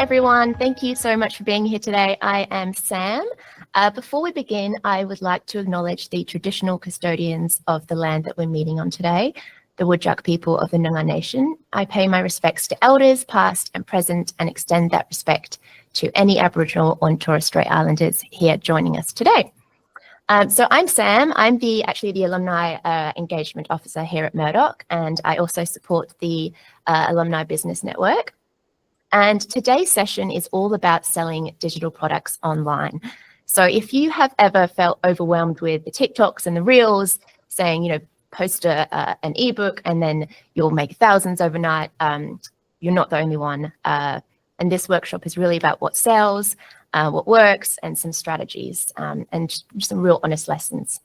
everyone. Thank you so much for being here today. I am Sam. Before we begin, I would like to acknowledge the traditional custodians of the land that we're meeting on today, the Whadjuk people of the Noongar Nation. I pay my respects to elders, past and present, and extend that respect to any Aboriginal or Torres Strait Islanders here joining us today. So I'm Sam. I'm actually the Alumni Engagement Officer here at Murdoch, and I also support the Alumni Business Network. And today's session is all about selling digital products online. So if you have ever felt overwhelmed with the TikToks and the Reels saying, post an ebook and then you'll make thousands overnight, you're not the only one. And this workshop is really about what sells, what works, and some strategies, and just some real honest lessons.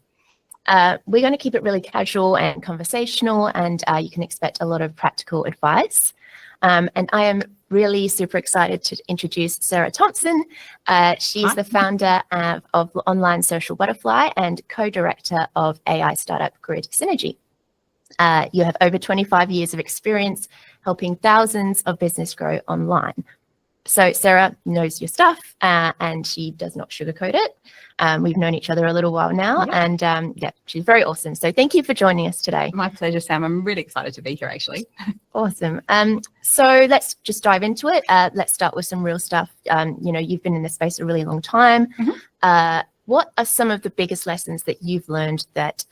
We're going to keep it really casual and conversational, and you can expect a lot of practical advice. And I am really super excited to introduce Sarah Thompson. She's the founder of Online Social Butterfly and co-director of AI startup Grid Synergy. You have over 25 years of experience helping thousands of business grow online. So Sarah knows your stuff, and she does not sugarcoat it. We've known each other a little while now, and she's very awesome. So thank you for joining us today. My pleasure, Sam. I'm really excited to be here, actually. Awesome. So let's just dive into it. Let's start with some real stuff. You've been in this space a really long time. What are some of the biggest lessons that you've learned that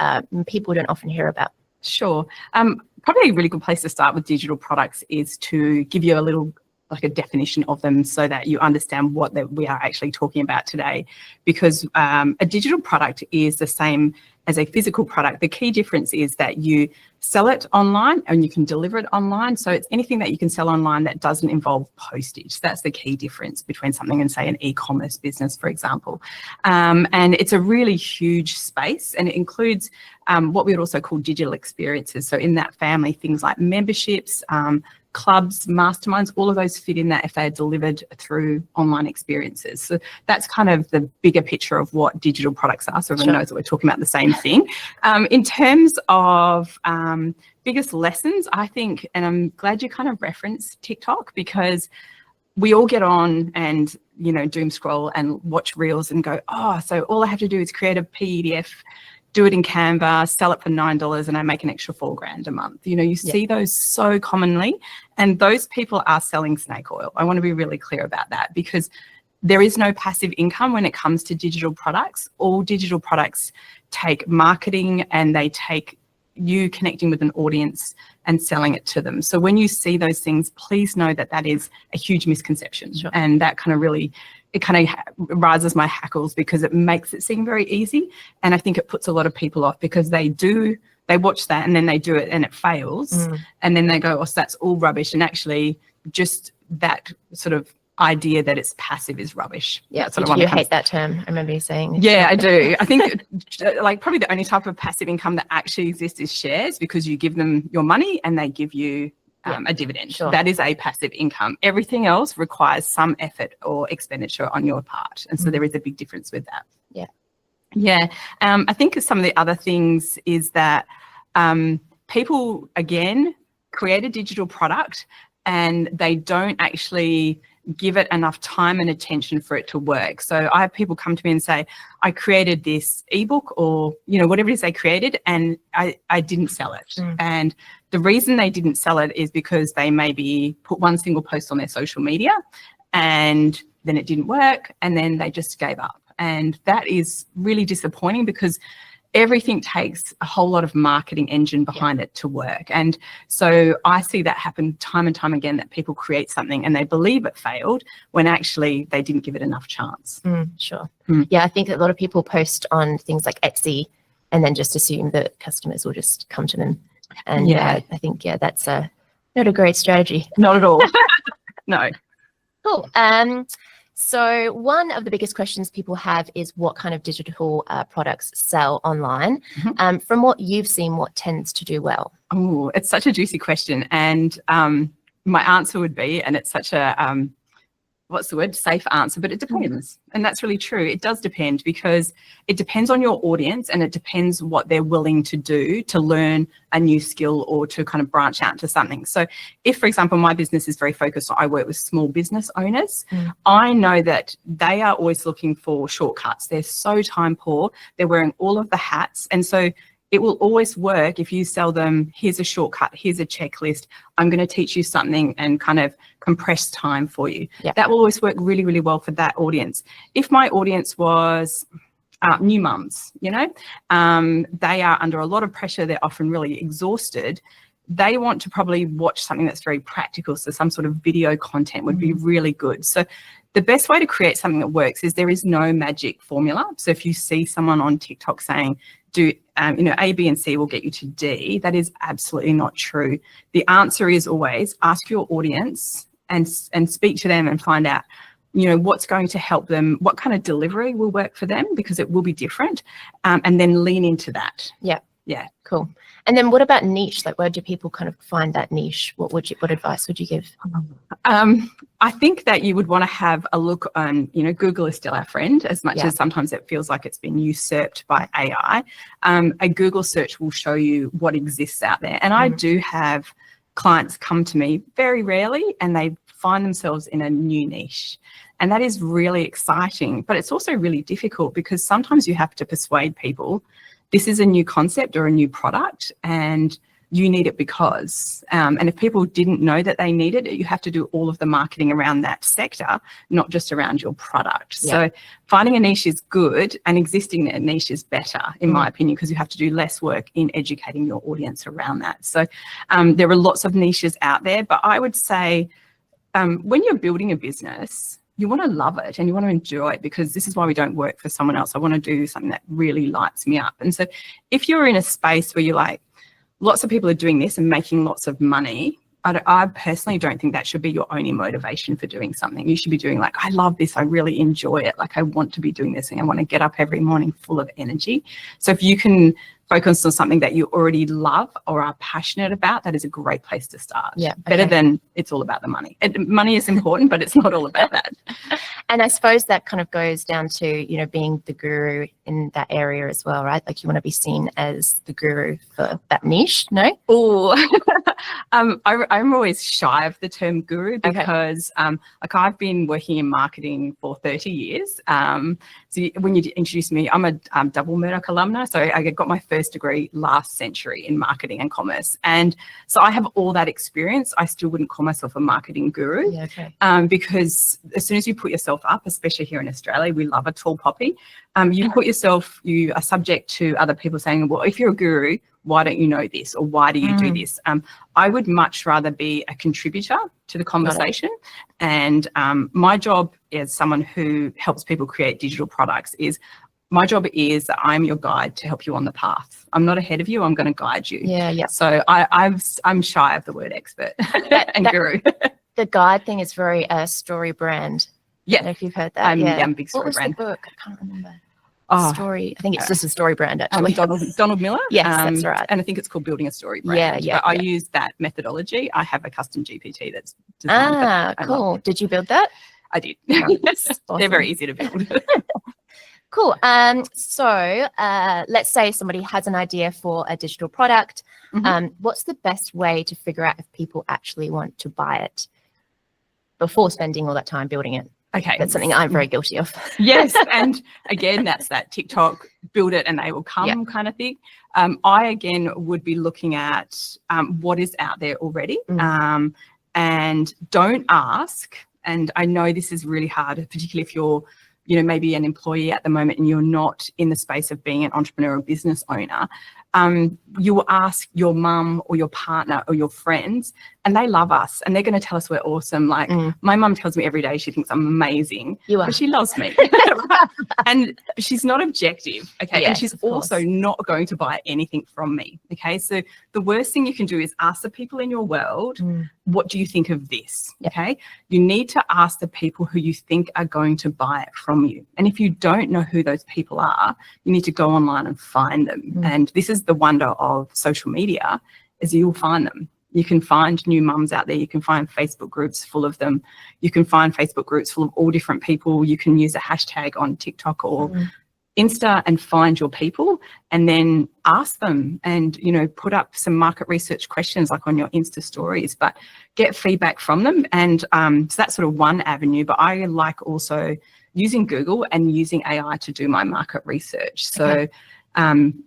people don't often hear about? Sure. Probably a really good place to start with digital products is to give you a definition of them so that you understand what we are actually talking about today. Because a digital product is the same as a physical product. The key difference is that you sell it online and you can deliver it online. So it's anything that you can sell online that doesn't involve postage. That's the key difference between something and, say, an e-commerce business, for example. And it's a really huge space, and it includes what we would also call digital experiences. So in that family, things like memberships, clubs, masterminds, all of those fit in that if they are delivered through online experiences. So that's kind of the bigger picture of what digital products are, so everyone knows that we're talking about the same thing. In terms of biggest lessons, I think, and I'm glad you kind of referenced TikTok, because we all get on and, doom scroll and watch Reels and go, so all I have to do is create a PDF, do it in Canva, sell it for $9, and I make an extra $4,000 a month. You see those so commonly, and those people are selling snake oil. I want to be really clear about that, because there is no passive income when it comes to digital products. All digital products take marketing, and they take you connecting with an audience and selling it to them. So when you see those things, please know that that is a huge misconception. And that it kind of rises my hackles, because it makes it seem very easy. And I think it puts a lot of people off, because they watch that and then they do it and it fails. And then they go, so that's all rubbish. And actually just that sort of idea that it's passive is rubbish. Yeah, you hate that term. I remember you saying. Yeah, I do. I think probably the only type of passive income that actually exists is shares, because you give them your money and they give you a dividend. That is a passive income. Everything else requires some effort or expenditure on your part. And so there is a big difference with that. I think some of the other things is that people, again, create a digital product and they don't actually give it enough time and attention for it to work. So I have people come to me and say, I created this ebook, or whatever it is they created, and I didn't sell it. And the reason they didn't sell it is because they maybe put one single post on their social media and then it didn't work, and then they just gave up. And that is really disappointing, because everything takes a whole lot of marketing engine behind it to work. And so I see that happen time and time again, that people create something and they believe it failed when actually they didn't give it enough chance. Yeah, I think a lot of people post on things like Etsy and then just assume that customers will just come to them. And I think, that's not a great strategy. Not at all. No. Cool. So one of the biggest questions people have is what kind of digital products sell online. From what you've seen, what tends to do well? Oh, it's such a juicy question. And my answer would be, and it's such a, what's the word, safe answer, but it depends. And that's really true. It does depend, because it depends on your audience, and it depends what they're willing to do to learn a new skill or to kind of branch out into something. So if, for example, my business is very focused, I work with small business owners. I know that they are always looking for shortcuts. They're so time poor. They're wearing all of the hats. And so it will always work if you sell them, here's a shortcut, here's a checklist, I'm going to teach you something and kind of compress time for you. Yep. That will always work really, really well for that audience. If my audience was new mums, you know, they are under a lot of pressure, they're often really exhausted. They want to probably watch something that's very practical. So some sort of video content would be really good. So the best way to create something that works is there is no magic formula. So if you see someone on TikTok saying, do, you know, A, B, and C will get you to D, that is absolutely not true. The answer is always ask your audience and speak to them and find out, you know, what's going to help them, what kind of delivery will work for them, because it will be different, and then lean into that. Yeah. Yeah. Cool. And then what about niche? Like, where do people kind of find that niche? What advice would you give? I think that you would want to have a look on, you know, Google is still our friend, as much as sometimes it feels like it's been usurped by AI. A Google search will show you what exists out there. And I do have clients come to me very rarely, and they find themselves in a new niche. And that is really exciting, but it's also really difficult, because sometimes you have to persuade people this is a new concept or a new product and you need it because, and if people didn't know that they needed it, you have to do all of the marketing around that sector, not just around your product. So finding a niche is good, and existing in a niche is better, in my opinion, because you have to do less work in educating your audience around that. So there are lots of niches out there, but I would say when you're building a business, you want to love it and you want to enjoy it, because this is why we don't work for someone else. I want to do something that really lights me up. And so if you're in a space where you're like, lots of people are doing this and making lots of money, I personally don't think that should be your only motivation for doing something. You should be doing like, I love this, I really enjoy it. Like, I want to be doing this and I want to get up every morning full of energy. So if you can focus on something that you already love or are passionate about, that is a great place to start. Yeah. Better than it's all about the money. Money is important, but it's not all about that. And I suppose that kind of goes down to, you know, being the guru in that area as well, right? Like, you want to be seen as the guru for that niche, no? Oh, I'm always shy of the term guru, because like, I've been working in marketing for 30 years. So when you introduced me, I'm a double Murdoch alumni. So I got my first degree last century in marketing and commerce. And so I have all that experience. I still wouldn't call myself a marketing guru, because as soon as you put yourself up, especially here in Australia, we love a tall poppy. You put yourself, you are subject to other people saying, well, if you're a guru, why don't you know this? Or why do you do this? I would much rather be a contributor to the conversation. And my job as someone who helps people create digital products is, my job is that I'm your guide to help you on the path. I'm not ahead of you, I'm going to guide you. So I'm shy of the word expert and guru. The guide thing is very story brand. I don't know if you've heard that. I'm a big story brand. What was the book? I can't remember. Story. I think it's just a story brand, actually. Donald Miller. Yes, that's right. And I think it's called Building a Story Brand. But I use that methodology. I have a custom GPT that's designed. Cool. Did you build that? I did. Awesome. They're very easy to build. Cool. So let's say somebody has an idea for a digital product. What's the best way to figure out if people actually want to buy it before spending all that time building it? Okay. That's something I'm very guilty of. Yes. And again, that's that TikTok, build it and they will come kind of thing. I, again, would be looking at what is out there already, and don't ask. And I know this is really hard, particularly if you're, you know, maybe an employee at the moment and you're not in the space of being an entrepreneur or business owner. You will ask your mum or your partner or your friends, and they love us and they're going to tell us we're awesome. Like, my mum tells me every day she thinks I'm amazing, but she loves me. And she's not objective, and she's also not going to buy anything from me, So the worst thing you can do is ask the people in your world, what do you think of this, You need to ask the people who you think are going to buy it from you. And if you don't know who those people are, you need to go online and find them. And this is the wonder of social media, is you'll find them. You can find new mums out there. You can find Facebook groups full of them. You can find Facebook groups full of all different people. You can use a hashtag on TikTok or Insta and find your people, and then ask them and, you know, put up some market research questions like on your Insta stories, but get feedback from them. And so that's sort of one avenue, but I like also using Google and using AI to do my market research. So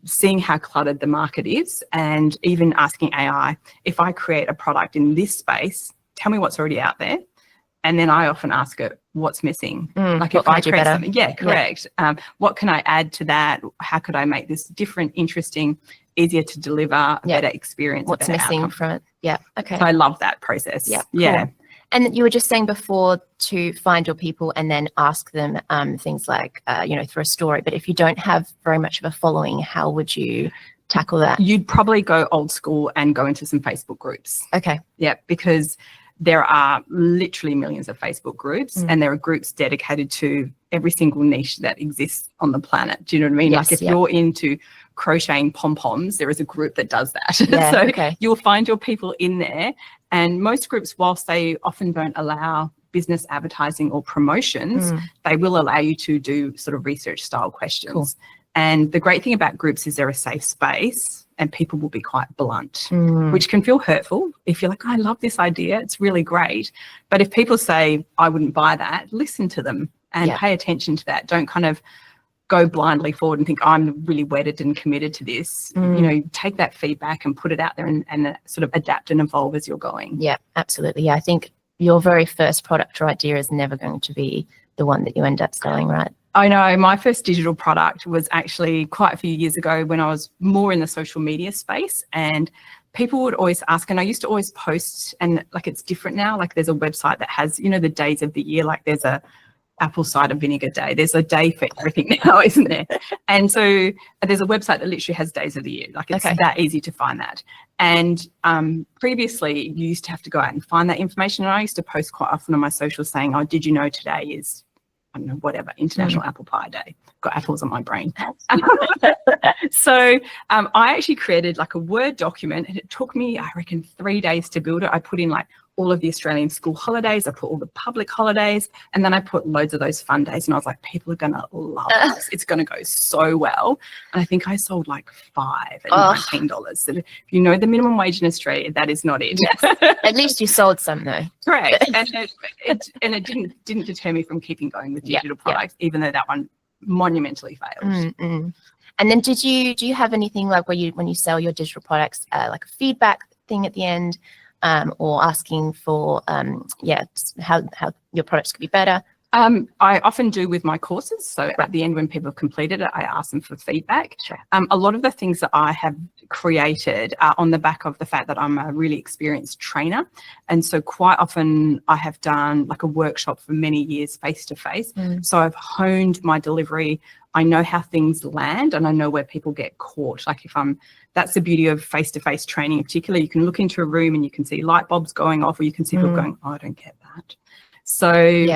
seeing how cluttered the market is, and even asking AI, if I create a product in this space, tell me what's already out there. And then I often ask it, what's missing? Like if I create something, correct. What can I add to that? How could I make this different, interesting, easier to deliver, a better experience? What's missing outcome from it? Yeah, okay. So I love that process. Yeah. Cool. And you were just saying before to find your people and then ask them things like, you know, through a story. But if you don't have very much of a following, how would you tackle that? You'd probably go old school and go into some Facebook groups. Okay. Yeah, because there are literally millions of Facebook groups, and there are groups dedicated to every single niche that exists on the planet. Do you know what I mean? Yes, like if you're into crocheting pom-poms, there is a group that does that. So you'll find your people in there. And most groups, whilst they often don't allow business advertising or promotions, they will allow you to do sort of research style questions. Cool. And the great thing about groups is they're a safe space, and people will be quite blunt, which can feel hurtful. If you're like, I love this idea, it's really great. But if people say, I wouldn't buy that, listen to them and pay attention to that. Don't kind of go blindly forward and think, I'm really wedded and committed to this. You know, take that feedback and put it out there and sort of adapt and evolve as you're going. Yeah, absolutely. Yeah, I think your very first product or idea is never going to be the one that you end up selling, right? I know my first digital product was actually quite a few years ago when I was more in the social media space, and people would always ask, and I used to always post, and like it's different now, like there's a website that has, you know, the days of the year, like there's a apple cider vinegar day. There's a day for everything now, isn't there? And so there's a website that literally has days of the year. Like it's that easy to find that. And previously you used to have to go out and find that information. And I used to post quite often on my socials saying, oh, did you know today is, I don't know, whatever, International Apple Pie Day. Got apples on my brain. So I actually created like a Word document, and it took me, I reckon, 3 days to build it. I put in like all of the Australian school holidays, I put all the public holidays, and then I put loads of those fun days, and I was like, people are gonna love this. It's gonna go so well. And I think I sold like 5 at $19. So if you know the minimum wage in Australia, that is not it. Yes. At least you sold some though. Correct. And it didn't deter me from keeping going with digital products, even though that one monumentally failed. And then do you have anything like when you sell your digital products, like a feedback thing at the end? Or asking for how your products could be better? I often do with my courses. So at the end, when people have completed it, I ask them for feedback. Sure. A lot of the things that I have created are on the back of the fact that I'm a really experienced trainer. And so quite often I have done like a workshop for many years face-to-face. So I've honed my delivery. I know how things land, and I know where people get caught. Like that's the beauty of face-to-face training in particular. You can look into a room and you can see light bulbs going off, or you can see people going, oh, I don't get that. So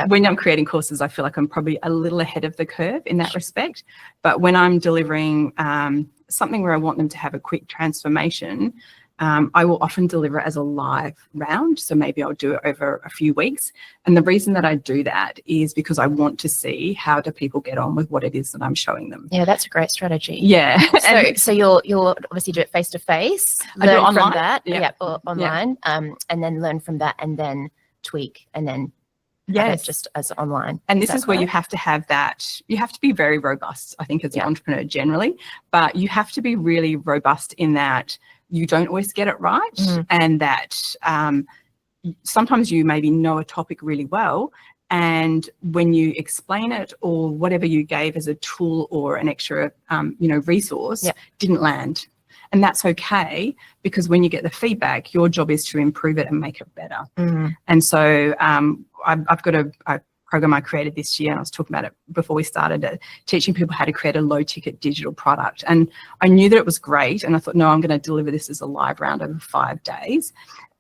when I'm creating courses, I feel like I'm probably a little ahead of the curve in that respect. But when I'm delivering something where I want them to have a quick transformation, I will often deliver it as a live round. So maybe I'll do it over a few weeks. And the reason that I do that is because I want to see how do people get on with what it is that I'm showing them. Yeah, that's a great strategy. Yeah. So you'll obviously do it face to face, learn from that, or online, and then learn from that, and then tweak, and then just as online. And this is where you have to have that, you have to be very robust, I think, as an entrepreneur generally, but you have to be really robust in that you don't always get it right, and that sometimes you maybe know a topic really well, and when you explain it or whatever you gave as a tool or an extra resource didn't land. And that's okay, because when you get the feedback, your job is to improve it and make it better. And so I've got a program I created this year, and I was talking about it before we started, teaching people how to create a low ticket digital product. And I knew that it was great, and I thought, no, I'm going to deliver this as a live round over 5 days.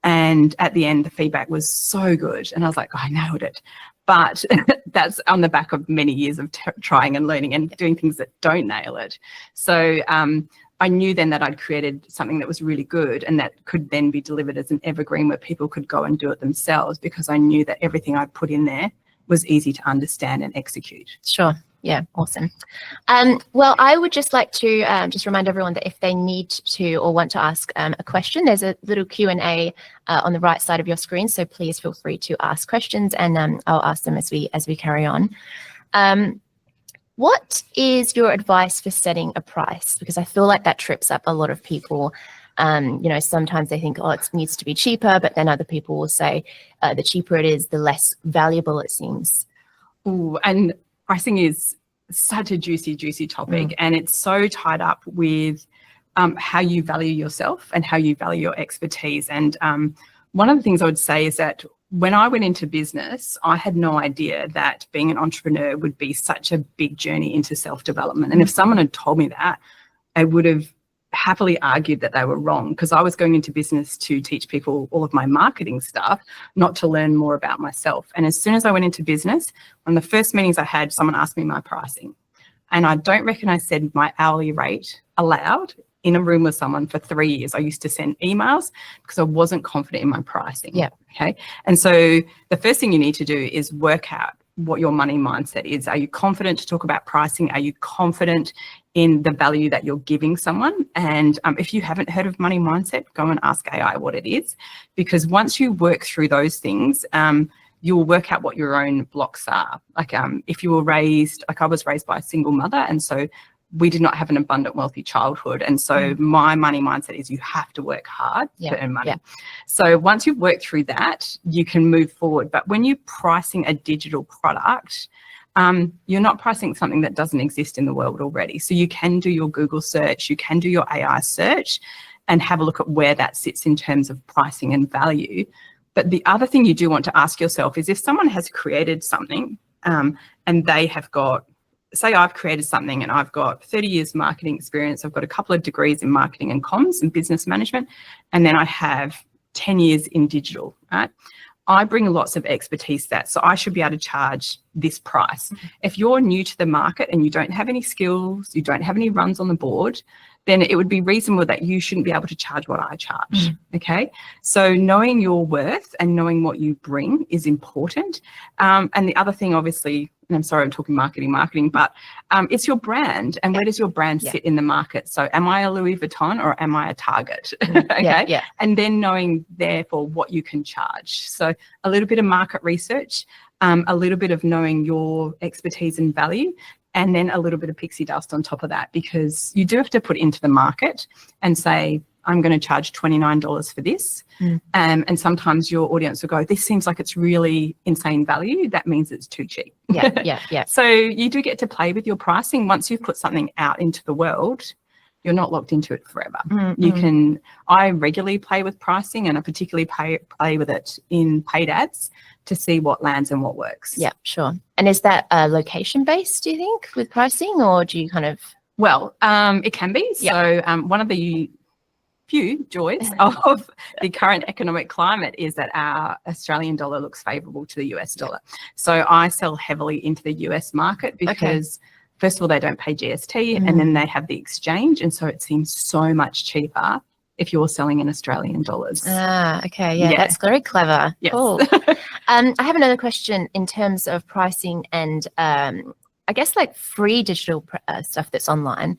And at the end, the feedback was so good, and I was like, I nailed it. But that's on the back of many years of trying and learning and doing things that don't nail it. So I knew then that I'd created something that was really good and that could then be delivered as an evergreen where people could go and do it themselves, because I knew that everything I put in there was easy to understand and execute. Sure. Yeah, awesome. Well, I would just like to just remind everyone that if they need to or want to ask a question, there's a little Q&A on the right side of your screen. So please feel free to ask questions, and I'll ask them as we carry on. What is your advice for setting a price? Because I feel like that trips up a lot of people. Sometimes they think, oh, it needs to be cheaper, but then other people will say the cheaper it is, the less valuable it seems. Ooh, and pricing is such a juicy topic, and it's so tied up with how you value yourself and how you value your expertise. And one of the things I would say is that when I went into business, I had no idea that being an entrepreneur would be such a big journey into self-development. And if someone had told me that, I would have happily argued that they were wrong, because I was going into business to teach people all of my marketing stuff, not to learn more about myself. And as soon as I went into business, one of the first meetings I had, someone asked me my pricing. And I don't reckon I said my hourly rate aloud in a room with someone for 3 years. I used to send emails because I wasn't confident in my pricing. Yeah. Okay. And so the first thing you need to do is work out what your money mindset is. Are you confident to talk about pricing? Are you confident in the value that you're giving someone? And if you haven't heard of money mindset, go and ask AI what it is, because once you work through those things, you'll work out what your own blocks are. Like if you were raised, like I was raised by a single mother, and so we did not have an abundant, wealthy childhood. And so my money mindset is you have to work hard to earn money. Yeah. So once you've worked through that, you can move forward. But when you're pricing a digital product, you're not pricing something that doesn't exist in the world already. So you can do your Google search, you can do your AI search and have a look at where that sits in terms of pricing and value. But the other thing you do want to ask yourself is, if someone has created something and they have got, say I've created something and I've got 30 years marketing experience, I've got a couple of degrees in marketing and comms and business management, and then I have 10 years in digital, right? I bring lots of expertise to that, so I should be able to charge this price. If you're new to the market and you don't have any skills, you don't have any runs on the board, then it would be reasonable that you shouldn't be able to charge what I charge, okay? So knowing your worth and knowing what you bring is important. And the other thing, obviously, and I'm sorry I'm talking marketing, but it's your brand, and where does your brand sit in the market? So am I a Louis Vuitton or am I a Target? Okay, and then knowing therefore what you can charge. So a little bit of market research, a little bit of knowing your expertise and value, and then a little bit of pixie dust on top of that, because you do have to put into the market and say, I'm going to charge $29 for this. And sometimes your audience will go, this seems like it's really insane value. That means it's too cheap. Yeah. So you do get to play with your pricing. Once you've put something out into the world, you're not locked into it forever. You can, I regularly play with pricing, and I particularly play with it in paid ads to see what lands and what works. Yeah, sure. And is that location based, do you think, with pricing, or do you kind of? Well, it can be. So one of the few joys of the current economic climate is that our Australian dollar looks favourable to the US dollar. So I sell heavily into the US market because first of all, they don't pay GST, and then they have the exchange. And so it seems so much cheaper if you're selling in Australian dollars. Okay. Yeah, that's very clever. Yes. Cool. I have another question in terms of pricing and I guess like free digital stuff that's online.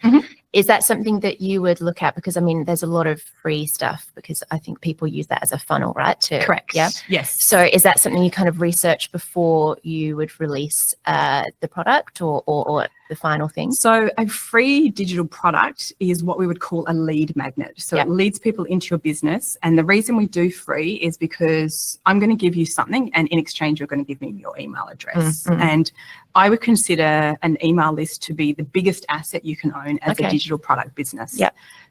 Is that something that you would look at? Because I mean, there's a lot of free stuff, because I think people use that as a funnel, right? Correct. Yeah. Yes. So is that something you kind of research before you would release the product or the final thing? So a free digital product is what we would call a lead magnet. So it leads people into your business. And the reason we do free is because I'm going to give you something, and in exchange, you're going to give me your email address. And I would consider an email list to be the biggest asset you can own as a digital product business.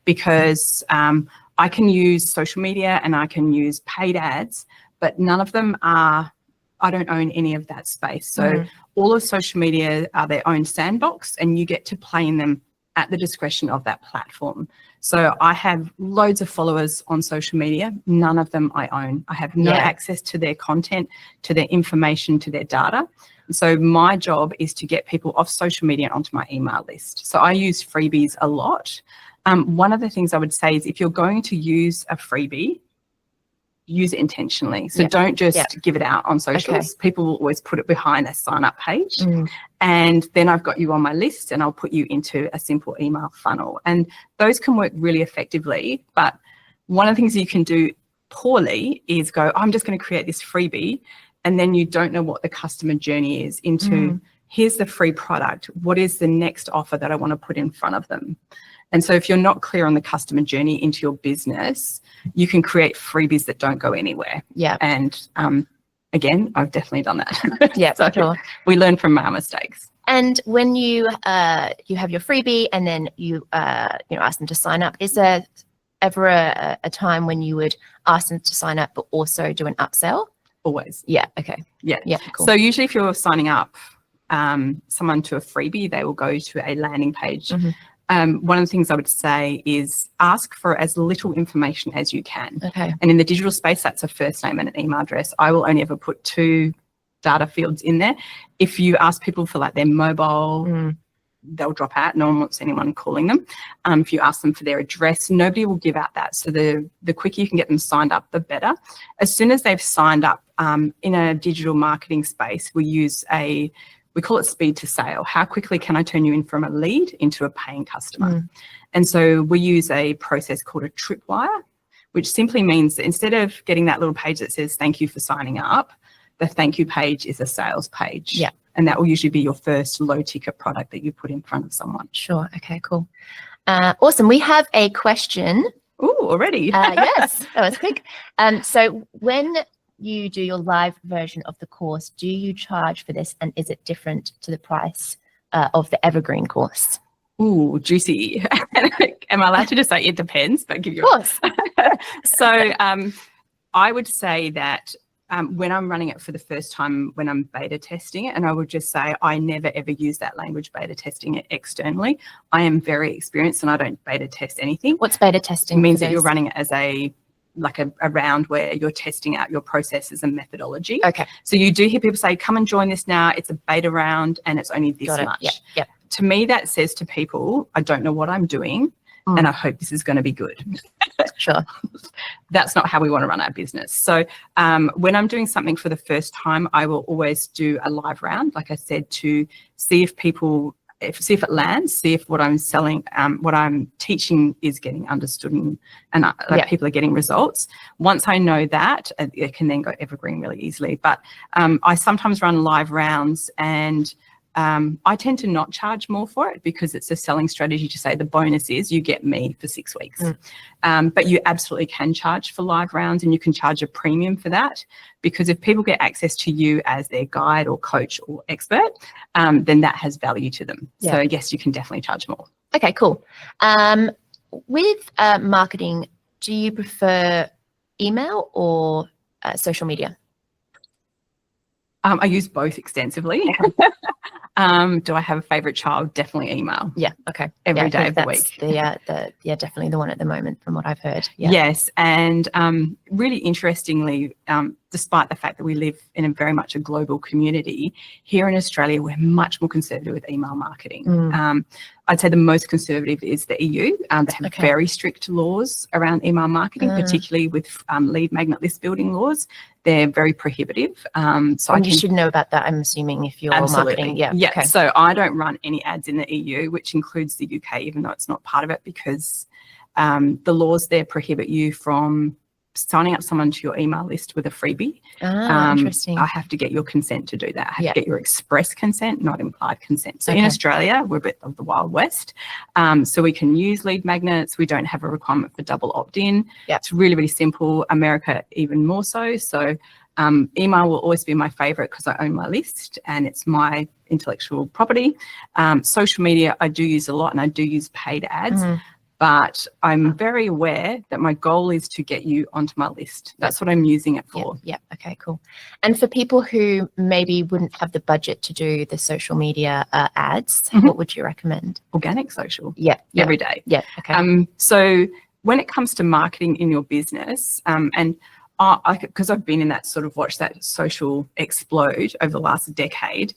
Because I can use social media and I can use paid ads, but none of them are, I don't own any of that space. So all of social media are their own sandbox, and you get to play in them at the discretion of that platform. So I have loads of followers on social media. None of them I own. I have no access to their content, to their information, to their data. So my job is to get people off social media onto my email list. So I use freebies a lot. One of the things I would say is if you're going to use a freebie, use it intentionally. So don't just give it out on socials. People will always put it behind a sign-up page. And then I've got you on my list and I'll put you into a simple email funnel. And those can work really effectively. But one of the things you can do poorly is go, oh, I'm just going to create this freebie. And then you don't know what the customer journey is into, here's the free product. What is the next offer that I want to put in front of them? And so if you're not clear on the customer journey into your business, you can create freebies that don't go anywhere. Yeah. And again, I've definitely done that. Yeah, so sure. We learn from our mistakes. And when you have your freebie and then you ask them to sign up, is there ever a time when you would ask them to sign up but also do an upsell? Always. Yeah. Okay. Yeah. Yeah. Cool. So usually if you're signing up someone to a freebie, they will go to a landing page. One of the things I would say is ask for as little information as you can. Okay. And in the digital space, that's a first name and an email address. I will only ever put 2 data fields in there. If you ask people for like their mobile, they'll drop out. No one wants anyone calling them. If you ask them for their address, nobody will give out that. So the quicker you can get them signed up, the better. As soon as they've signed up in a digital marketing space, we call it speed to sale. How quickly can I turn you in from a lead into a paying customer? And so we use a process called a tripwire, which simply means that instead of getting that little page that says, thank you for signing up, the thank you page is a sales page. Yeah. And that will usually be your first low ticket product that you put in front of someone. Sure. Okay, cool. Awesome. We have a question. Ooh, already. Yes, that was quick. So when you do your live version of the course, do you charge for this, and is it different to the price of the evergreen course? Ooh, juicy. Am I allowed to just say it depends? But give you. Of course. So I would say that when I'm running it for the first time, when I'm beta testing it, and I would just say I never ever use that language beta testing it externally. I am very experienced and I don't beta test anything. What's beta testing? It means that you're running it as a round where you're testing out your processes and methodology. Okay. So you do hear people say, come and join this now. It's a beta round and it's only this much. Yeah. Yeah. To me, that says to people, I don't know what I'm doing and I hope this is going to be good. Sure. That's not how we want to run our business. So when I'm doing something for the first time, I will always do a live round, like I said, to see if it lands, see if what I'm selling, what I'm teaching is getting understood and people are getting results. Once I know that, it can then go evergreen really easily. But I sometimes run live rounds and I tend to not charge more for it because it's a selling strategy to say the bonus is you get me for 6 weeks. But you absolutely can charge for live rounds and you can charge a premium for that because if people get access to you as their guide or coach or expert, then that has value to them. Yeah. So yes, you can definitely charge more. Okay, cool. With marketing, do you prefer email or social media? I use both extensively. Do I have a favorite child? Definitely email. Yeah. Okay. Every day of the week. Definitely the one at the moment from what I've heard. Yeah. Yes. And really interestingly, despite the fact that we live in a very much a global community, here in Australia, we're much more conservative with email marketing. I'd say the most conservative is the EU. They have very strict laws around email marketing, particularly with lead magnet list building laws. They're very prohibitive. So you should know about that, I'm assuming, if you're marketing. Yeah. Okay. So I don't run any ads in the EU, which includes the UK, even though it's not part of it, because the laws there prohibit you from signing up someone to your email list with a freebie. Interesting. I have to get your consent to do that. I have Yeah. to get your express consent, not implied consent. So in Okay. Australia, we're a bit of the Wild West. So we can use lead magnets. We don't have a requirement for double opt-in. Yeah. It's really, really simple. America, even more so. So email will always be my favorite because I own my list and it's my intellectual property. Social media, I do use a lot and I do use paid ads. But I'm very aware that my goal is to get you onto my list. That's what I'm using it for. Yeah. Okay, cool. And for people who maybe wouldn't have the budget to do the social media ads, what would you recommend? Organic social. Yeah. Every day. Yeah. Okay. So when it comes to marketing in your business, and because I've been in that sort of watched that social explode over the last decade,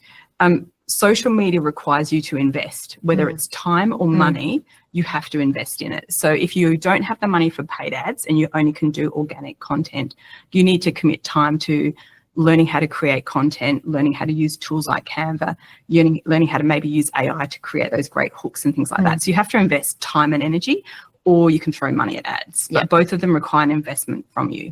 social media requires you to invest, whether it's time or money, you have to invest in it. So if you don't have the money for paid ads and you only can do organic content, you need to commit time to learning how to create content, learning how to use tools like Canva, learning how to maybe use AI to create those great hooks and things like that. So you have to invest time and energy, or you can throw money at ads. But both of them require an investment from you.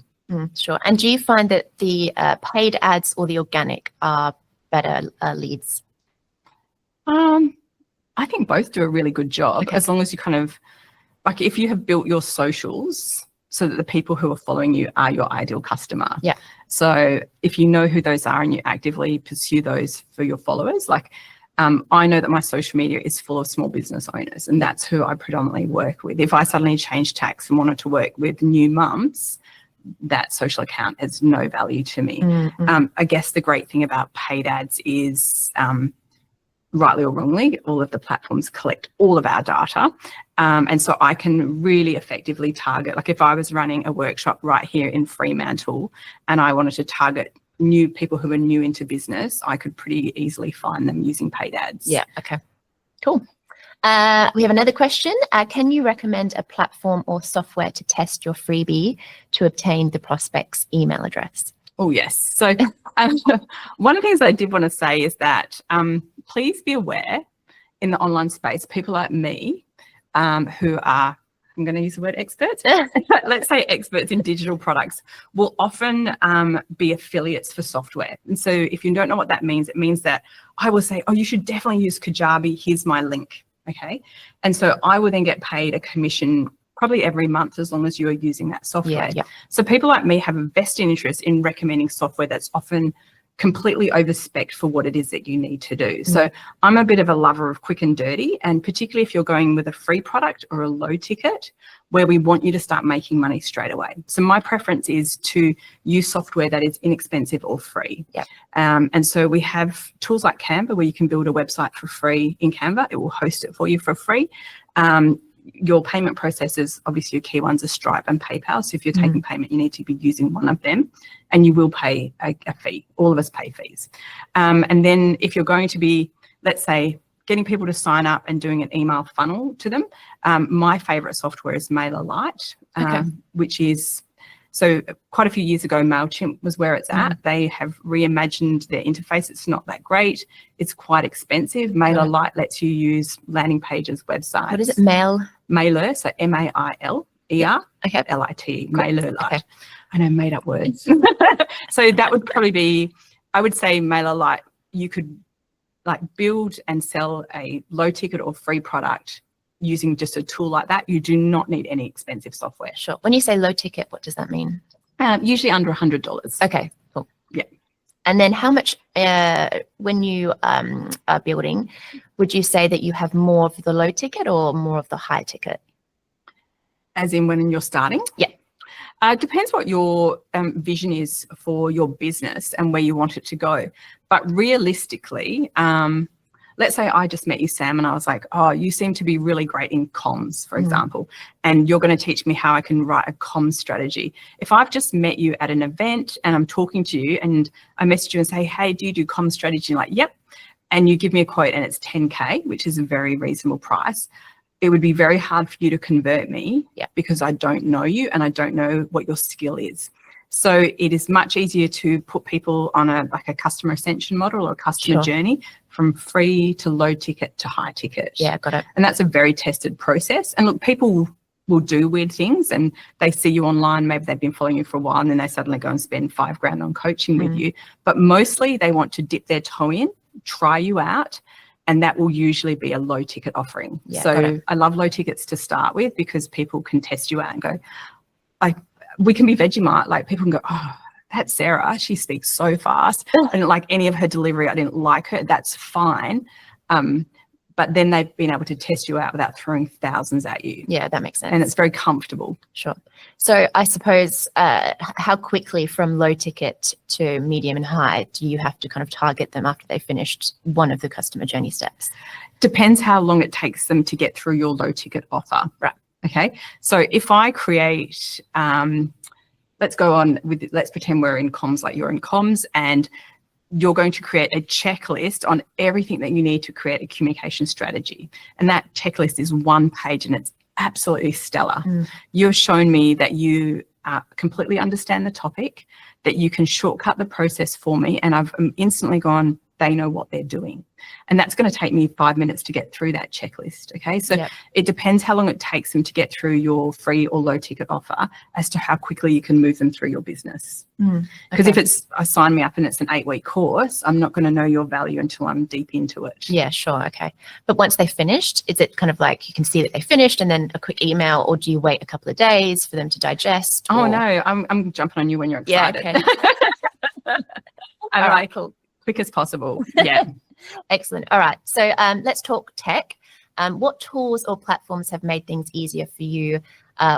Sure. And do you find that the paid ads or the organic are better leads? I think both do a really good job, as long as you kind of, like, if you have built your socials so that the people who are following you are your ideal customer. Yeah. So if you know who those are and you actively pursue those for your followers, like I know that my social media is full of small business owners, and that's who I predominantly work with. If I suddenly changed tax and wanted to work with new mums, that social account has no value to me. I guess the great thing about paid ads is, rightly or wrongly, all of the platforms collect all of our data. And so I can really effectively target, like if I was running a workshop right here in Fremantle and I wanted to target new people who are new into business, I could pretty easily find them using paid ads. Yeah, okay, cool. We have another question. Can you recommend a platform or software to test your freebie to obtain the prospect's email address? Oh, yes. So one of the things I did want to say is that please be aware in the online space, people like me who are, I'm going to use the word experts, let's say experts in digital products, will often be affiliates for software. And so if you don't know what that means, it means that I will say, oh, you should definitely use Kajabi. Here's my link. Okay. And so I will then get paid a commission probably every month as long as you are using that software. Yeah. So people like me have a vested interest in recommending software that's often completely overspec'd for what it is that you need to do. So I'm a bit of a lover of quick and dirty, and particularly if you're going with a free product or a low ticket where we want you to start making money straight away. So my preference is to use software that is inexpensive or free. And so we have tools like Canva where you can build a website for free in Canva. It will host it for you for free. Your payment processors, obviously your key ones are Stripe and PayPal. So if you're taking payment, you need to be using one of them, and you will pay a fee. All of us pay fees. And then if you're going to be, let's say, getting people to sign up and doing an email funnel to them, my favorite software is MailerLite, which is, so quite a few years ago, MailChimp was where it's at. They have reimagined their interface. It's not that great. It's quite expensive. MailerLite lets you use landing pages, websites. What is it? Mailer, so M-A-I-L-E-R, L-I-T, MailerLite. Okay. I know, made up words. So that would probably be, I would say MailerLite, you could like build and sell a low ticket or free product using just a tool like that. You do not need any expensive software. Sure. When you say low ticket, what does that mean? Usually under $100. Okay, cool. Yeah. And then how much, when you are building, would you say that you have more of the low ticket or more of the high ticket? As in when you're starting? Yeah. It depends what your vision is for your business and where you want it to go. But realistically, let's say I just met you, Sam, and I was like, oh, you seem to be really great in comms, for example, and you're going to teach me how I can write a comms strategy. If I've just met you at an event and I'm talking to you and I message you and say, hey, do you do comms strategy? And you're like, yep. And you give me a quote and it's 10K, which is a very reasonable price. It would be very hard for you to convert me because I don't know you and I don't know what your skill is. So it is much easier to put people on a customer ascension model or a customer journey from free to low ticket to high ticket. Yeah, got it. And that's a very tested process. And look, people will do weird things and they see you online, maybe they've been following you for a while and then they suddenly go and spend $5,000 on coaching with you. But mostly they want to dip their toe in, try you out, and that will usually be a low ticket offering. Yeah, so I love low tickets to start with because people can test you out and go, we can be Vegemite, like people can go, oh, that's Sarah, she speaks so fast. I didn't like any of her delivery, I didn't like her, that's fine. But then they've been able to test you out without throwing thousands at you. Yeah, that makes sense. And it's very comfortable. Sure. So I suppose how quickly from low ticket to medium and high do you have to kind of target them after they've finished one of the customer journey steps? Depends how long it takes them to get through your low ticket offer. Right. Okay. So if I create, let's pretend we're in comms, like you're in comms, and you're going to create a checklist on everything that you need to create a communication strategy. And that checklist is 1 page and it's absolutely stellar. You've shown me that you completely understand the topic, that you can shortcut the process for me, and I've instantly gone, they know what they're doing. And that's going to take me 5 minutes to get through that checklist. Okay. So it depends how long it takes them to get through your free or low ticket offer as to how quickly you can move them through your business. Because if it's sign me up and it's an 8-week course, I'm not going to know your value until I'm deep into it. Yeah, sure. Okay. But once they've finished, is it kind of like you can see that they finished and then a quick email, or do you wait a couple of days for them to digest? Oh, no, I'm jumping on you when you're excited. Yeah, okay. I'm like, cool. Quick as possible. Yeah. Excellent. All right. So let's talk tech. What tools or platforms have made things easier for you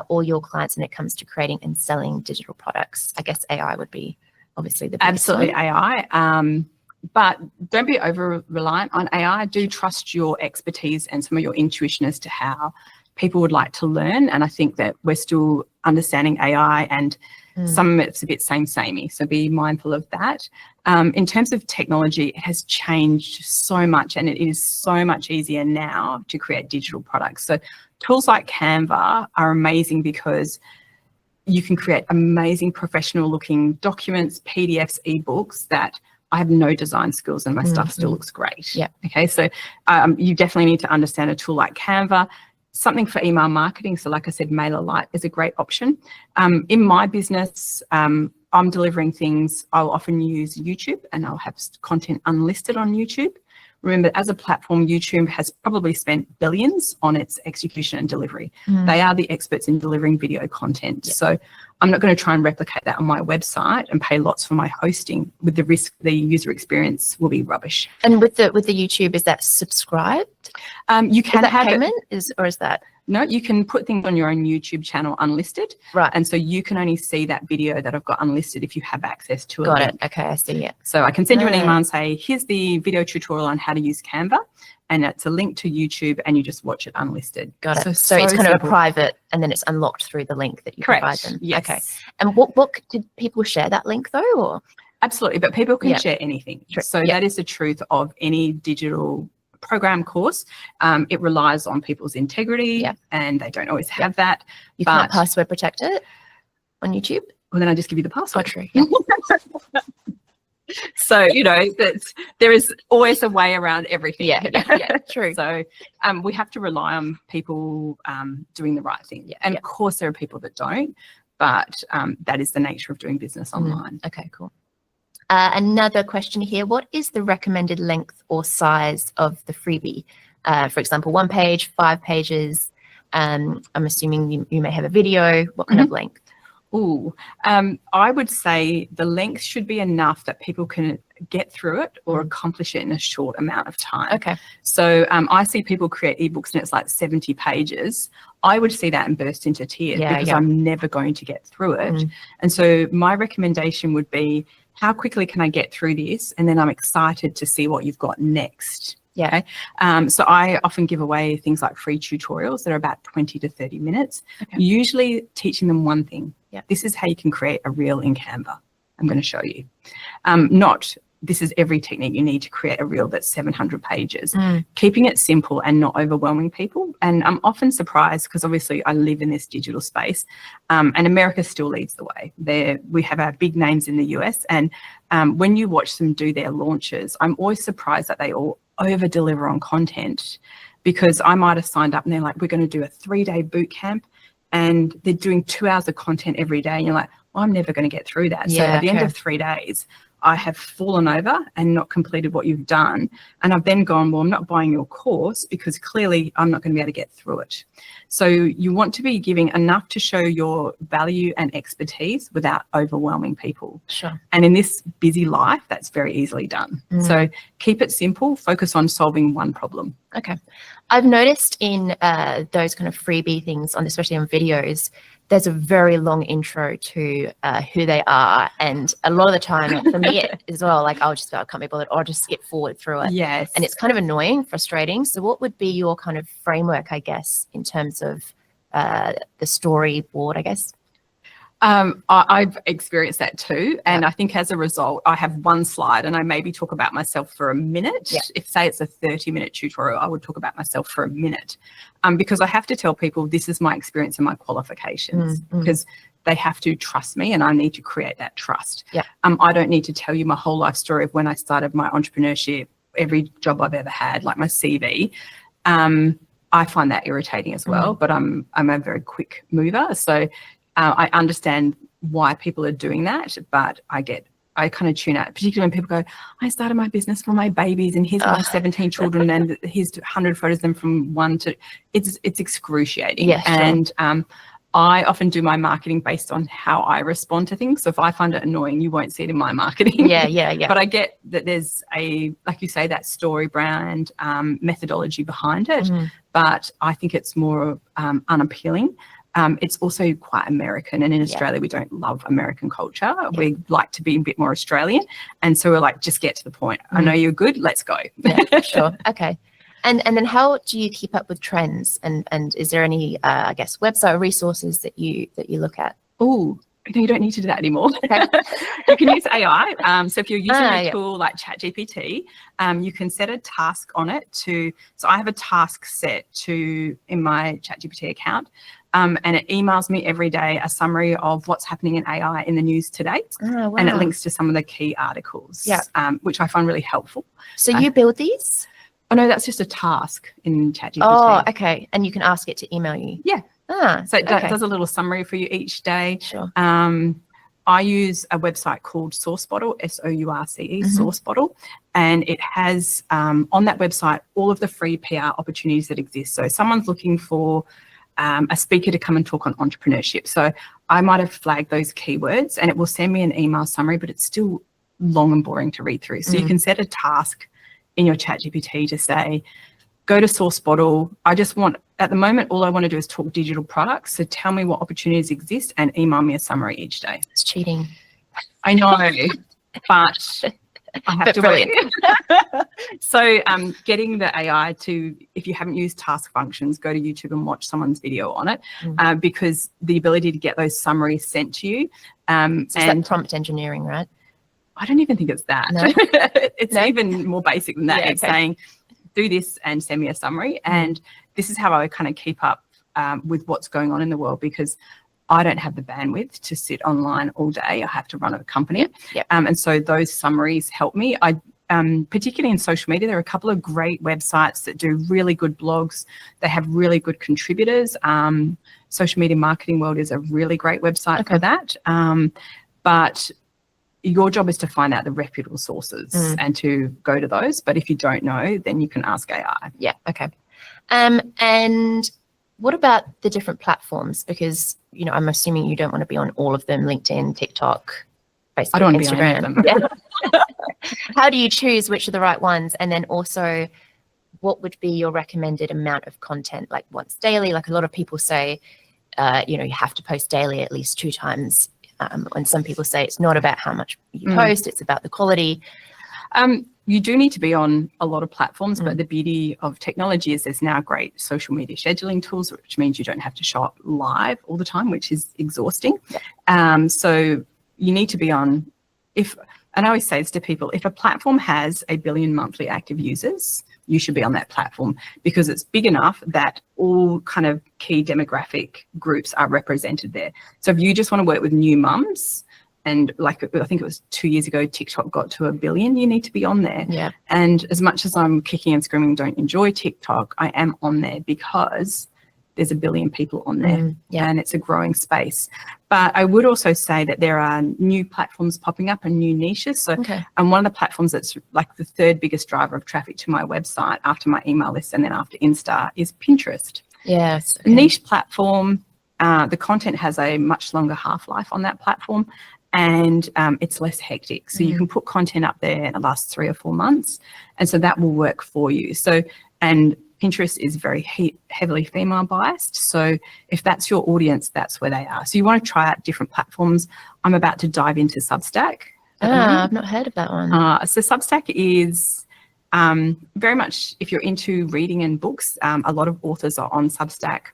or your clients when it comes to creating and selling digital products? I guess AI would be obviously the biggest Absolutely one. AI. But don't be over reliant on AI. Do trust your expertise and some of your intuition as to how people would like to learn. And I think that we're still understanding AI, and some of it's a bit samey. So be mindful of that. In terms of technology, it has changed so much, and it is so much easier now to create digital products. So tools like Canva are amazing because you can create amazing professional looking documents, PDFs, ebooks that I have no design skills and my stuff still looks great. Yeah. Okay. So you definitely need to understand a tool like Canva. Something for email marketing. So like I said, MailerLite is a great option. In my business, I'm delivering things. I'll often use YouTube, and I'll have content unlisted on YouTube. Remember, as a platform, YouTube has probably spent billions on its execution and delivery. They are the experts in delivering video content. So I'm not going to try and replicate that on my website and pay lots for my hosting, with the risk the user experience will be rubbish. And with the YouTube, is that subscribed? You can have payment, or is that? No, you can put things on your own YouTube channel unlisted. Right. And so you can only see that video that I've got unlisted if you have access to it. Got it. Okay, I see it. So I can send you an email and say, here's the video tutorial on how to use Canva. And it's a link to YouTube, and you just watch it unlisted. Got it. So it's kind of a private, and then it's unlocked through the link that you provide them. Yes. Okay. And what did people share that link though, or? Absolutely, but people can share anything. So that is the truth of any digital program course. It relies on people's integrity, and they don't always have that. You can't password protect it on YouTube? Well, then I just give you the password. True. So, there is always a way around everything. Yeah, true. So we have to rely on people doing the right thing. And of course there are people that don't, but that is the nature of doing business online. Okay, cool. Another question here. What is the recommended length or size of the freebie? For example, 1 page, 5 pages. I'm assuming you may have a video. What kind of length? I would say the length should be enough that people can get through it or accomplish it in a short amount of time. Okay. So I see people create ebooks and it's like 70 pages. I would see that and burst into tears because I'm never going to get through it. And so my recommendation would be, how quickly can I get through this? And then I'm excited to see what you've got next. Yeah. Okay. So I often give away things like free tutorials that are about 20 to 30 minutes, usually teaching them one thing. This is how you can create a reel in Canva. I'm going to show you. Not this is every technique you need to create a reel that's 700 pages. Keeping it simple and not overwhelming people. And I'm often surprised because obviously I live in this digital space, and America still leads the way. We have our big names in the US, and when you watch them do their launches, I'm always surprised that they all over deliver on content, because I might have signed up and they're like, we're going to do a 3-day boot camp, and they're doing 2 hours of content every day, and you're like, well, I'm never going to get through that. So at the end of 3 days, I have fallen over and not completed what you've done. And I've then gone, well, I'm not buying your course because clearly I'm not going to be able to get through it. So you want to be giving enough to show your value and expertise without overwhelming people. Sure. And in this busy life, that's very easily done. So keep it simple, focus on solving one problem. Okay. I've noticed in those kind of freebie things, especially on videos, there's a very long intro to who they are. And a lot of the time, for me as well, like I'll just go, I can't be bothered, or I'll just skip forward through it. Yes. And it's kind of annoying, frustrating. So what would be your kind of framework, I guess, in terms of the storyboard, I guess? I've experienced that too. And I think as a result, I have one slide and I maybe talk about myself for a minute. If say it's a 30-minute tutorial, I would talk about myself for a minute because I have to tell people this is my experience and my qualifications because they have to trust me and I need to create that trust. I don't need to tell you my whole life story of when I started my entrepreneurship, every job I've ever had, like my CV. I find that irritating as well, but I'm a very quick mover. So I understand why people are doing that, but I kind of tune out, particularly when people go, I started my business for my babies and here's my 17 children and here's 100 photos of them from one to, it's excruciating. And I often do my marketing based on how I respond to things. So if I find it annoying, you won't see it in my marketing. But I get that there's like you say, that story brand methodology behind it, but I think it's more unappealing. It's also quite American, and in Australia we don't love American culture. We like to be a bit more Australian, and so we're like, just get to the point. I know you're good, let's go. Sure. Okay. And then how do you keep up with trends, and is there any I guess website or resources that you look at? No, you don't need to do that anymore. You can use AI. So if you're using a tool like ChatGPT, you can set a task on it so I have a task set in my ChatGPT account. And it emails me every day a summary of what's happening in AI in the news today. And it links to some of the key articles, which I find really helpful. So you build these? Oh, no, that's just a task in ChatGPT. Oh, okay. And you can ask it to email you? Yeah. So it does a little summary for you each day. Sure. I use a website called SourceBottle, SOURCE, SourceBottle, and it has on that website all of the free PR opportunities that exist. So someone's looking for a speaker to come and talk on entrepreneurship. So I might have flagged those keywords and it will send me an email summary, but it's still long and boring to read through. So you can set a task in your ChatGPT to say, go to SourceBottle. At the moment, all I want to do is talk digital products. So tell me what opportunities exist and email me a summary each day. It's cheating. I know, but I have to wait. So getting the AI to, if you haven't used task functions, go to YouTube and watch someone's video on it because the ability to get those summaries sent to you. So it's like prompt engineering, right? I don't even think it's that. No? It's even more basic than that. It's saying, do this and send me a summary. And this is how I kind of keep up with what's going on in the world because I don't have the bandwidth to sit online all day. I have to run a company. And so those summaries help me. Particularly in social media, there are a couple of great websites that do really good blogs. They have really good contributors. Social Media Marketing World is a really great website for that. But your job is to find out the reputable sources and to go to those. But if you don't know, then you can ask AI. Yeah. Okay. And what about the different platforms? Because, I'm assuming you don't want to be on all of them, LinkedIn, TikTok, Facebook, I don't want Instagram. To be on any of them. How do you choose which are the right ones? And then also, what would be your recommended amount of content, like once daily? Like a lot of people say, you have to post daily at least 2 times. And some people say it's not about how much you post, it's about the quality. You do need to be on a lot of platforms, but the beauty of technology is there's now great social media scheduling tools, which means you don't have to show up live all the time, which is exhausting. So you need to be on, and I always say this to people, if a platform has 1 billion monthly active users, you should be on that platform because it's big enough that all kind of key demographic groups are represented there. So if you just want to work with new mums, and like I think it was 2 years ago, TikTok got to 1 billion, you need to be on there. And as much as I'm kicking and screaming, don't enjoy TikTok, I am on there because there's 1 billion people on there and it's a growing space. But I would also say that there are new platforms popping up and new niches. So and one of the platforms that's like the 3rd biggest driver of traffic to my website after my email list and then after Insta is Pinterest. Yes. Niche platform. The content has a much longer half-life on that platform and it's less hectic. So you can put content up there and it lasts 3 or 4 months. And so that will work for you. So, and Pinterest is very heavily female biased. So if that's your audience, that's where they are. So you want to try out different platforms. I'm about to dive into Substack. I've not heard of that one. So Substack is very much, if you're into reading and books, a lot of authors are on Substack.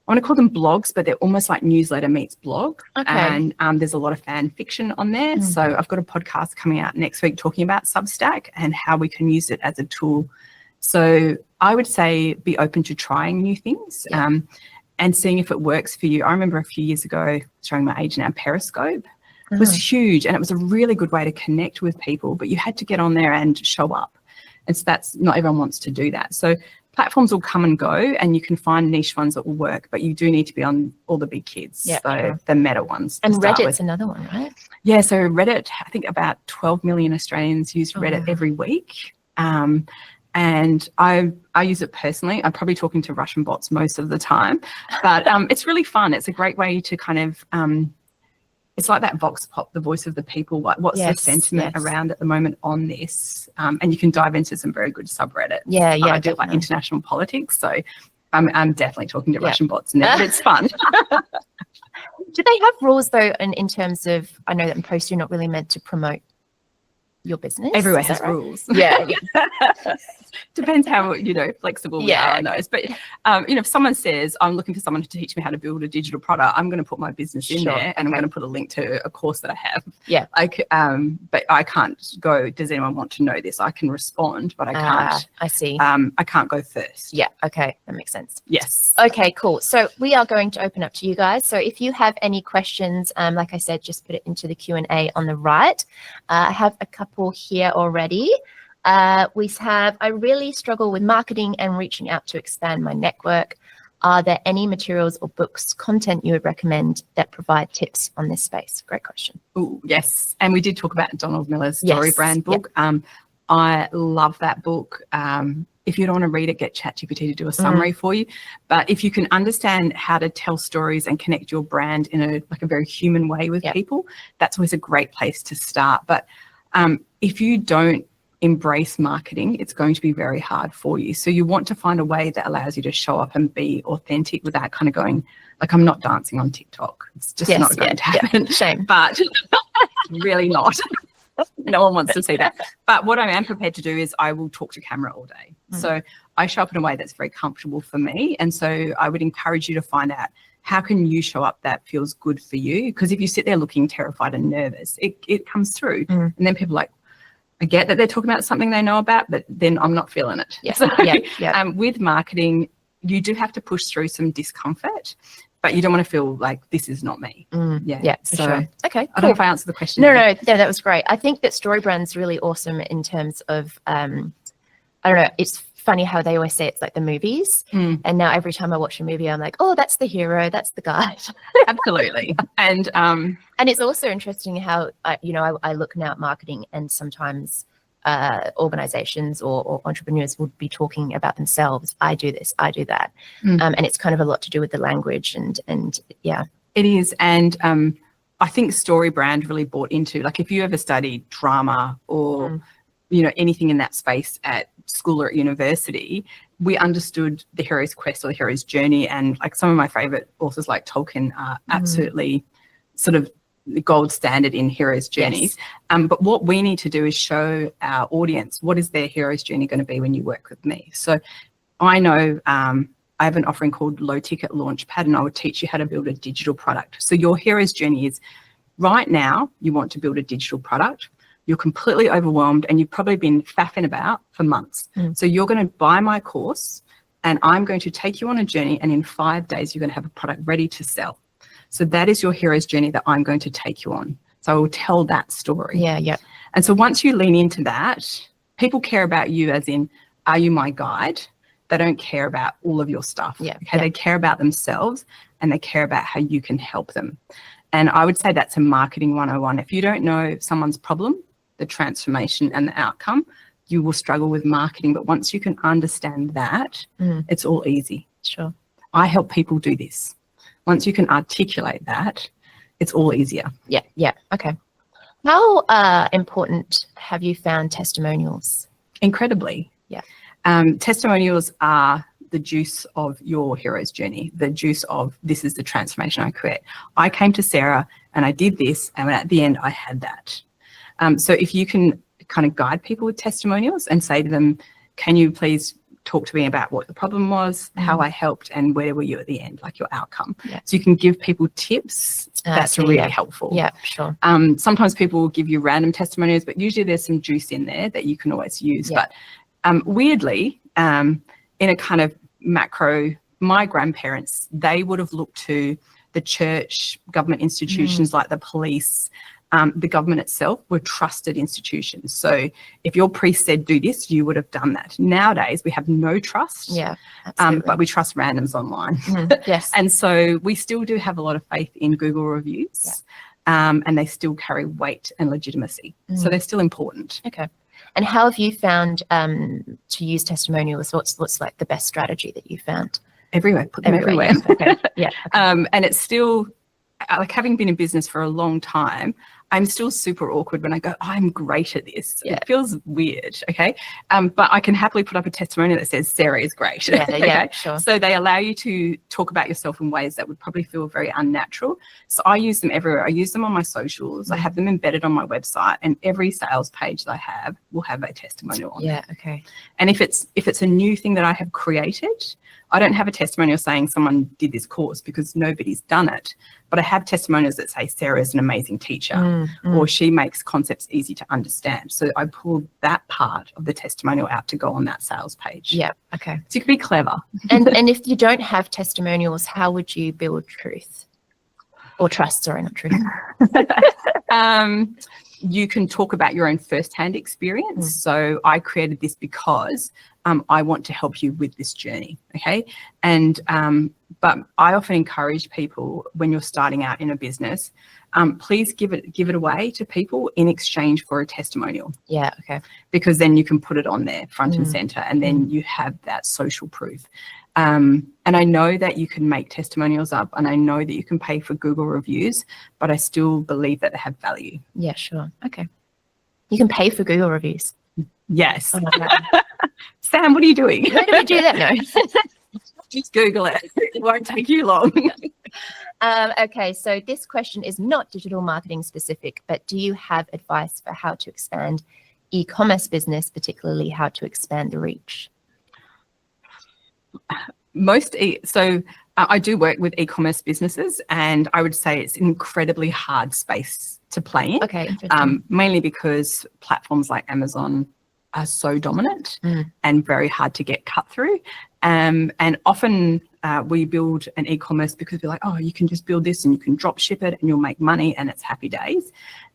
I want to call them blogs, but they're almost like newsletter meets blog. Okay. And there's a lot of fan fiction on there. So I've got a podcast coming out next week talking about Substack and how we can use it as a tool. So I would say be open to trying new things and seeing if it works for you. I remember a few years ago, showing my age now, Periscope was huge, and it was a really good way to connect with people, but you had to get on there and show up. And so that's not everyone wants to do that. So platforms will come and go, and you can find niche ones that will work, but you do need to be on all the big kids, the meta ones. And Reddit's another one, right? Yeah, so Reddit, I think about 12 million Australians use Reddit every week. And I use it personally. I'm probably talking to Russian bots most of the time, but it's really fun. It's a great way to kind of, it's like that vox pop, the voice of the people. Like, what's the sentiment around at the moment on this? And you can dive into some very good subreddits. Yeah, I do like international politics, so I'm definitely talking to Russian bots in there, but it's fun. Do they have rules though, in terms of, I know that in posts you're not really meant to promote your business? Everywhere has rules. Yeah. Depends how, flexible we are on those. But, if someone says, I'm looking for someone to teach me how to build a digital product, I'm going to put my business in there, and I'm going to put a link to a course that I have. Yeah. But I can't go, does anyone want to know this? I can respond, but I can't. I see. I can't go first. Yeah. Okay. That makes sense. Yes. Okay, cool. So we are going to open up to you guys. So if you have any questions, like I said, just put it into the Q&A on the right. I have a couple here already. We have, I really struggle with marketing and reaching out to expand my network. Are there any materials or books, content you would recommend that provide tips on this space? Great question. Oh, yes. And we did talk about Donald Miller's Story Brand book. Yep. I love that book. If you don't want to read it, get ChatGPT to do a summary for you. But if you can understand how to tell stories and connect your brand in a very human way with people, that's always a great place to start. But if you don't embrace marketing, it's going to be very hard for you. So you want to find a way that allows you to show up and be authentic without kind of going, like, I'm not dancing on TikTok. It's just not going to happen. Shame. But really not. No one wants to see that. But what I am prepared to do is I will talk to camera all day. So I show up in a way that's very comfortable for me. And so I would encourage you to find out, how can you show up that feels good for you? Because if you sit there looking terrified and nervous, it comes through. And then people are like, I get that they're talking about something they know about, but then I'm not feeling it. Yeah. So, yeah. With marketing, you do have to push through some discomfort, but you don't want to feel like this is not me. Yeah, for sure. Okay, cool. I don't know if I answered the question. No, that was great. I think that Story Brand's really awesome in terms of, I don't know, it's funny how they always say it's like the movies. And now every time I watch a movie, I'm like, oh, that's the hero, that's the guy. Absolutely. And it's also interesting how, I look now at marketing, and sometimes organizations or entrepreneurs would be talking about themselves. I do this, I do that. And it's kind of a lot to do with the language and yeah. It is. And I think Story Brand really bought into, like, if you ever studied drama or, anything in that space at school or at university, we understood the hero's quest or the hero's journey. And like some of my favorite authors like Tolkien are absolutely sort of the gold standard in hero's journeys. But what we need to do is show our audience, what is their hero's journey going to be when you work with me? So I know I have an offering called Low Ticket Launchpad, and I will teach you how to build a digital product. So your hero's journey is, right now you want to build a digital product. You're completely overwhelmed and you've probably been faffing about for months. So you're going to buy my course, and I'm going to take you on a journey, and in 5 days you're going to have a product ready to sell. So that is your hero's journey that I'm going to take you on. So I will tell that story. Yeah. And so once you lean into that, people care about you as in, are you my guide? They don't care about all of your stuff. They care about themselves, and they care about how you can help them. And I would say that's a marketing 101. If you don't know someone's problem, the transformation and the outcome, you will struggle with marketing. But once you can understand that, it's all easy. Sure. I help people do this. Once you can articulate that, it's all easier. Yeah. Okay. How important have you found testimonials? Incredibly. Yeah. Testimonials are the juice of your hero's journey, the juice of, this is the transformation I create. I came to Sarah and I did this, and at the end I had that. So if you can kind of guide people with testimonials and say to them, can you please talk to me about what the problem was, how I helped, and where were you at the end, like your outcome. Yeah. So you can give people tips. That's really helpful. Yeah, sure. Sometimes people will give you random testimonials, but usually there's some juice in there that you can always use. Yeah. But weirdly, in a kind of macro, my grandparents, they would have looked to the church, government institutions like the police, the government itself were trusted institutions. So if your priest said do this, you would have done that. Nowadays, we have no trust. Yeah, absolutely. But we trust randoms online. Yes. And so we still do have a lot of faith in Google reviews, and they still carry weight and legitimacy. So they're still important. Okay. And how have you found to use testimonials? What's like the best strategy that you found? Everywhere. Put them everywhere. Yeah. Okay. Yeah. Okay. And it's still, like, having been in business for a long time, I'm still super awkward when I go, I'm great at this. Yeah. It feels weird, okay? But I can happily put up a testimonial that says Sarah is great. Yeah, okay? yeah, sure. So they allow you to talk about yourself in ways that would probably feel very unnatural. So I use them everywhere. I use them on my socials. I have them embedded on my website, and every sales page that I have will have a testimonial on Yeah, it. okay. And if it's a new thing that I have created, I don't have a testimonial saying someone did this course because nobody's done it, but I have testimonials that say Sarah is an amazing teacher or she makes concepts easy to understand. So I pulled that part of the testimonial out to go on that sales page. Yeah, okay. So you can be clever. And if you don't have testimonials, how would you build truth? Or trust, sorry, not truth. You can talk about your own first-hand experience. So I created this because I want to help you with this journey, okay? And but I often encourage people when you're starting out in a business, please give it away to people in exchange for a testimonial. Yeah, okay. Because then you can put it on there front and center, and then you have that social proof. And I know that you can make testimonials up, and I know that you can pay for Google reviews, but I still believe that they have value. Yeah, sure. Okay. You can pay for Google reviews. Yes. Oh my God. Sam, what are you doing? Where do we do that? No. Just Google it. It won't take you long. Okay, so this question is not digital marketing specific, but do you have advice for how to expand e-commerce business, particularly how to expand the reach? I do work with e-commerce businesses, and I would say it's an incredibly hard space to play in. Okay, interesting. Mainly because platforms like Amazon are so dominant and very hard to get cut through. And often we build an e-commerce because we're like, oh, you can just build this and you can drop ship it and you'll make money and it's happy days.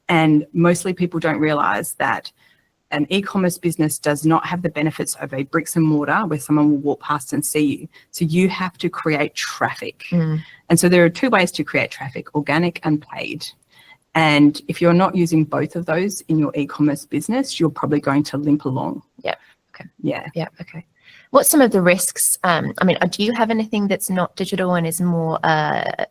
And mostly people don't realize that an e-commerce business does not have the benefits of a bricks and mortar where someone will walk past and see you. So you have to create traffic. And so there are two ways to create traffic, organic and paid. And if you're not using both of those in your e-commerce business, you're probably going to limp along. Yeah. Okay. Yeah. Yeah. Okay. What's some of the risks? I mean, do you have anything that's not digital and is more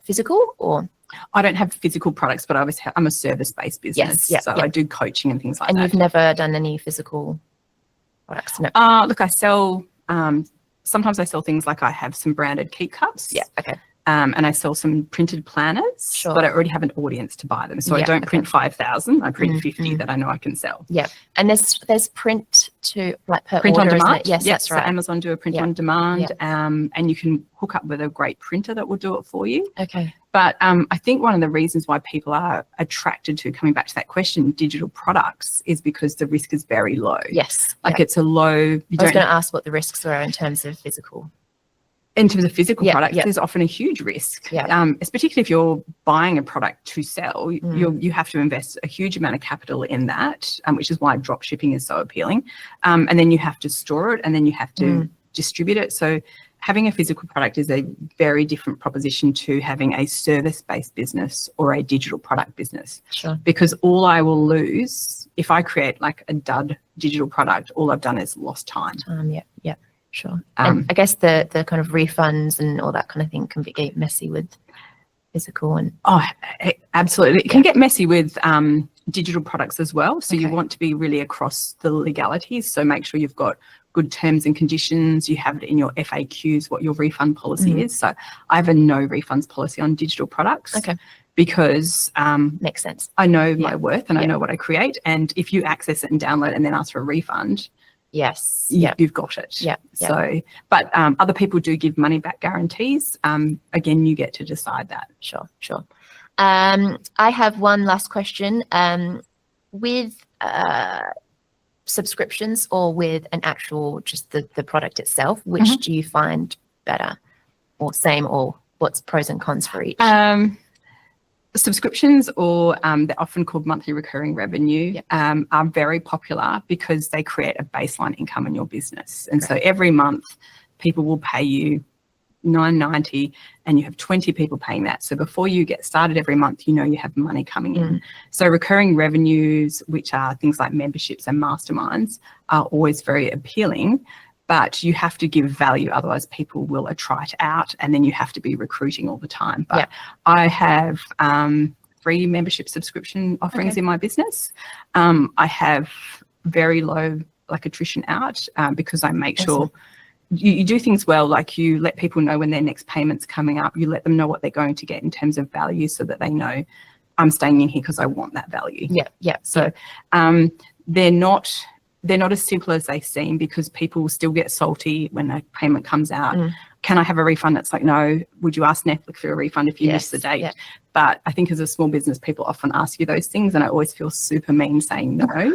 physical, or? I don't have physical products, but obviously I'm a service-based business. Yes, I do coaching and things like and that. you've never done any physical products? No. Look, I sell, sometimes I sell things like I have some branded keep cups. Yeah. Okay. And I sell some printed planners, Sure. but I already have an audience to buy them. So I don't print 5,000, I print 50 that I know I can sell. Yeah. And there's print to like per Print order, on demand. isn't it? Yes, that's right. So Amazon do a print on demand, and you can hook up with a great printer that will do it for you. Okay. But I think one of the reasons why people are attracted to, coming back to that question, digital products is because the risk is very low. Yes. Like it's a low. I was going to ask what the risks were in terms of physical. In terms of physical products, there's often a huge risk. It's particularly if you're buying a product to sell, you have to invest a huge amount of capital in that, which is why drop shipping is so appealing. And then you have to store it, and then you have to distribute it. So having a physical product is a very different proposition to having a service-based business or a digital product business. Sure. Because all I will lose, if I create like a dud digital product, all I've done is lost time. Yeah. Sure. And I guess the kind of refunds and all that kind of thing can get messy with physical and. Oh, absolutely. It can get messy with digital products as well. So you want to be really across the legalities. So make sure you've got good terms and conditions. You have it in your FAQs, what your refund policy is. So I have a no refunds policy on digital products. Okay. Because makes sense. I know my worth and I know what I create. And if you access it and download it and then ask for a refund, Yes. you've got it. Yeah. So, but other people do give money back guarantees. Again, you get to decide that. Sure. I have one last question. With subscriptions or with an actual, just the product itself, which do you find better or same, or what's pros and cons for each? Subscriptions, or they're often called monthly recurring revenue, are very popular because they create a baseline income in your business. And so every month people will pay you $9.90 and you have 20 people paying that. So before you get started every month, you know you have money coming in. So recurring revenues, which are things like memberships and masterminds, are always very appealing. But you have to give value, otherwise people will try it out, and then you have to be recruiting all the time. But I have 3 membership subscription offerings in my business. I have very low attrition out because I make sure you do things well, like you let people know when their next payment's coming up, you let them know what they're going to get in terms of value so that they know I'm staying in here because I want that value. So they're not as simple as they seem, because people still get salty when a payment comes out. Can I have a refund? It's like, no. Would you ask Netflix for a refund if you miss the date? But I think as a small business, people often ask you those things, and I always feel super mean saying no.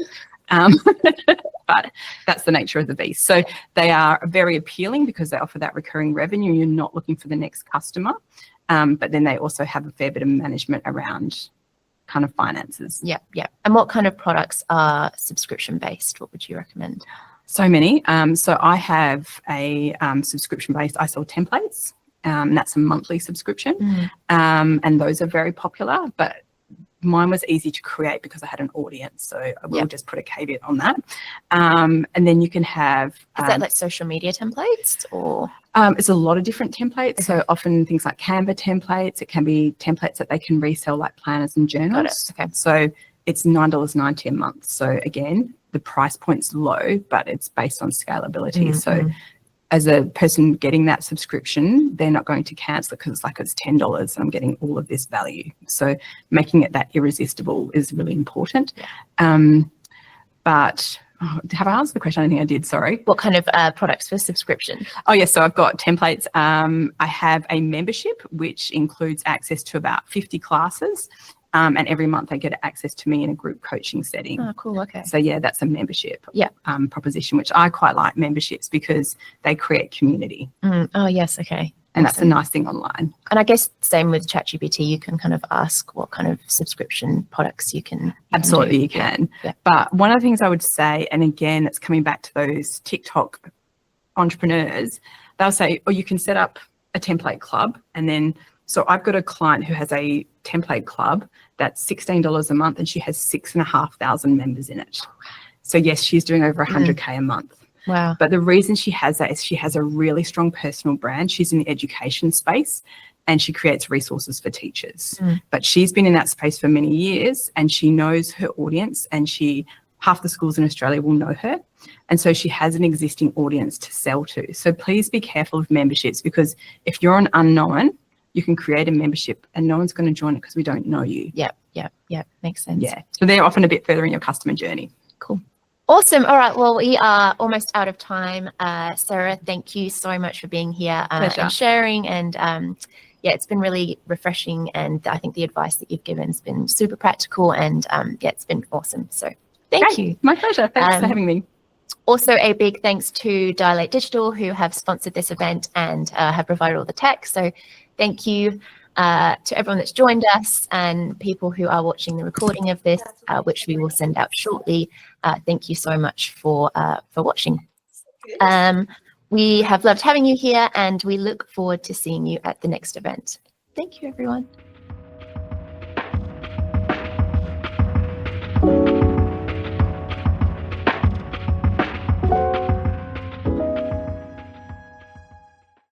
But that's the nature of the beast. So they are very appealing because they offer that recurring revenue. You're not looking for the next customer. But then they also have a fair bit of management around kind of finances. And what kind of products are subscription based? What would you recommend? So many. So I have a subscription based, I sell templates. That's a monthly subscription. And those are very popular, but mine was easy to create because I had an audience. So I will just put a caveat on that. And then you can have... Is that like social media templates or...? It's a lot of different templates. So often things like Canva templates. It can be templates that they can resell, like planners and journals. So it's $9.90 a month. So again, the price point's low, but it's based on scalability. So as a person getting that subscription, they're not going to cancel it because it's $10 and I'm getting all of this value. So making it that irresistible is really important. But have I answered the question? I don't think I did, sorry. What kind of products for subscription? Oh, yes. So I've got templates. I have a membership, which includes access to about 50 classes. And every month I get access to me in a group coaching setting. Oh, cool. Okay. So, yeah, that's a membership proposition, which I quite like memberships because they create community. Oh, yes. Okay. And that's a nice thing online. And I guess same with ChatGPT, you can kind of ask what kind of subscription products you can. Absolutely, you can. But one of the things I would say, and again, it's coming back to those TikTok entrepreneurs, they'll say, oh, you can set up a template club. And then, so I've got a client who has a template club that's $16 a month and she has 6,500 members in it. So yes, she's doing over 100K a month. Wow. But the reason she has that is she has a really strong personal brand. She's in the education space and she creates resources for teachers. But she's been in that space for many years and she knows her audience, and half the schools in Australia will know her. And so she has an existing audience to sell to. So please be careful of memberships, because if you're an unknown, you can create a membership and no one's going to join it because we don't know you. Yeah. Makes sense. Yeah. So they're often a bit further in your customer journey. Cool. Awesome. All right. Well, we are almost out of time. Sarah, thank you so much for being here and sharing. And it's been really refreshing. And I think the advice that you've given has been super practical. And it's been awesome. So thank you. My pleasure. Thanks for having me. Also, a big thanks to Dilate Digital, who have sponsored this event and have provided all the tech. So thank you to everyone that's joined us and people who are watching the recording of this, which we will send out shortly. Thank you so much for watching. We have loved having you here and we look forward to seeing you at the next event. Thank you, everyone.